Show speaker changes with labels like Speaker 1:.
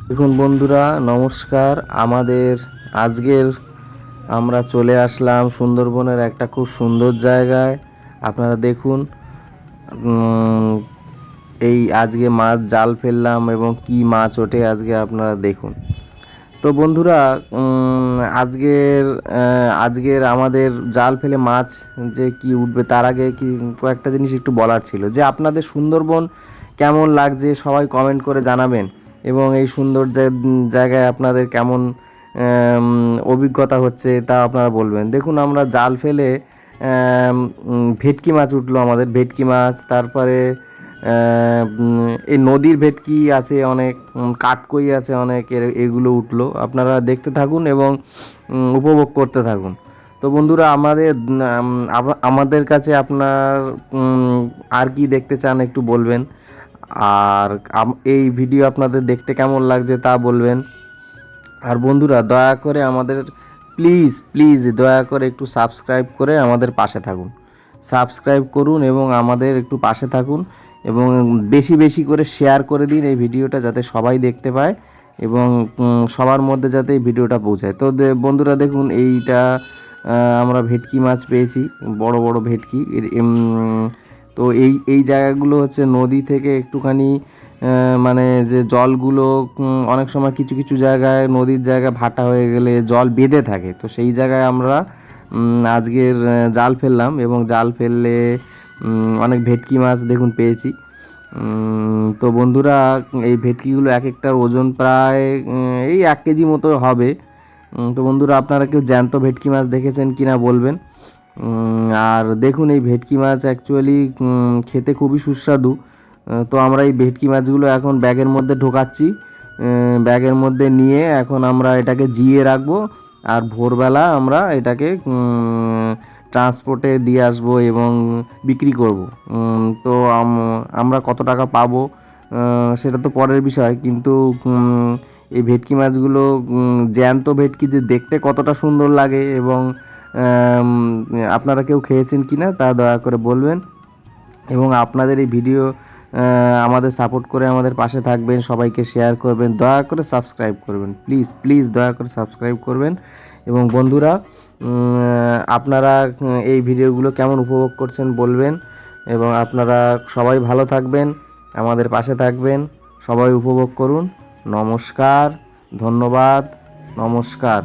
Speaker 1: দেখুন বন্ধুরা, নমস্কার। আমাদের আজকের আমরা চলে আসলাম সুন্দরবনের একটা খুব সুন্দর জায়গায়। আপনারা দেখুন, এই আজকে মাছ জাল ফেললাম এবং কি মাছ ওঠে আজকে আপনারা দেখুন। তো বন্ধুরা, আজকের আমাদের জাল ফেলে মাছ যে কি উঠবে তার আগে কি কয়েকটা জিনিস একটু বলার ছিল, যে আপনাদের সুন্দরবন কেমন লাগছে সবাই কমেন্ট করে জানাবেন। এবং এই সুন্দর জায়গায় আপনাদের কেমন অভিজ্ঞতা হচ্ছে তা আপনারা বলবেন। দেখুন, আমরা জাল ফেলে ভেটকি মাছ উঠলো, আমাদের ভেটকি মাছ। তারপরে এই নদীর ভেটকি আছে অনেক, কাঠকই আছে অনেক, এগুলো উঠলো। আপনারা দেখতে থাকুন এবং উপভোগ করতে থাকুন। তো বন্ধুরা, আমাদের কাছে আপনার আর কি দেখতে চান একটু বলবেন। আর এই ভিডিও আপনাদের দেখতে কেমন লাগছে তা বলবেন। আর বন্ধুরা, দয়া করে আমাদের প্লিজ প্লিজ দয়া করে একটু সাবস্ক্রাইব করে আমাদের পাশে থাকুন। সাবস্ক্রাইব করুন এবং আমাদের একটু পাশে থাকুন, এবং বেশি বেশি করে শেয়ার করে দিন এই ভিডিওটা, যাতে সবাই দেখতে পায় এবং সবার মধ্যে যাতে এই ভিডিওটা পৌঁছায়। তো বন্ধুরা দেখুন, এইটা আমরা ভেটকি মাছ পেয়েছি, বড় বড় ভেটকি। তো এই জায়গাগুলো হচ্ছে নদী থেকে একটুখানি মানে যে জলগুলো অনেক সময় কিছু কিছু জায়গায় নদীর জায়গায় ভাটা হয়ে গেলে জল বেঁধে থাকে, তো সেই জায়গায় আমরা আজকের জাল ফেললাম এবং জাল ফেললে অনেক ভেটকি মাছ দেখুন পেয়েছি। তো বন্ধুরা, এই ভেটকিগুলো এক একটার ওজন প্রায় এই 1 কেজি মতো হবে। তো বন্ধুরা, আপনারা কেউ জ্যান্ত ভেটকি মাছ দেখেছেন কিনা বলবেন। আর দেখুন, এই ভেটকি মাছ অ্যাকচুয়ালি খেতে খুবই সুস্বাদু। তো আমরা এই ভেটকি মাছগুলো এখন ব্যাগের মধ্যে ঢোকাচ্ছি। ব্যাগের মধ্যে নিয়ে এখন আমরা এটাকে জিয়ে রাখবো, আর ভোরবেলা আমরা এটাকে ট্রান্সপোর্টে দিয়ে আসবো এবং বিক্রি করব। তো আমরা কত টাকা পাবো সেটা তো পরের বিষয়, কিন্তু এই ভেটকি মাছগুলো জ্যান্ত ভেটকি যে দেখতে কতটা সুন্দর লাগে, এবং আপনারা কেউ খেয়েছেন কি না তা দয়া করে বলবেন। এবং আপনাদের এই ভিডিও আমাদের সাপোর্ট করে আমাদের পাশে থাকবেন, সবাইকে শেয়ার করবেন, দয়া করে সাবস্ক্রাইব করবেন, প্লিজ প্লিজ দয়া করে সাবস্ক্রাইব করবেন। এবং বন্ধুরা, আপনারা এই ভিডিওগুলো কেমন উপভোগ করছেন বলবেন। এবং আপনারা সবাই ভালো থাকবেন, আমাদের পাশে থাকবেন, সবাই উপভোগ করুন। নমস্কার, ধন্যবাদ, নমস্কার।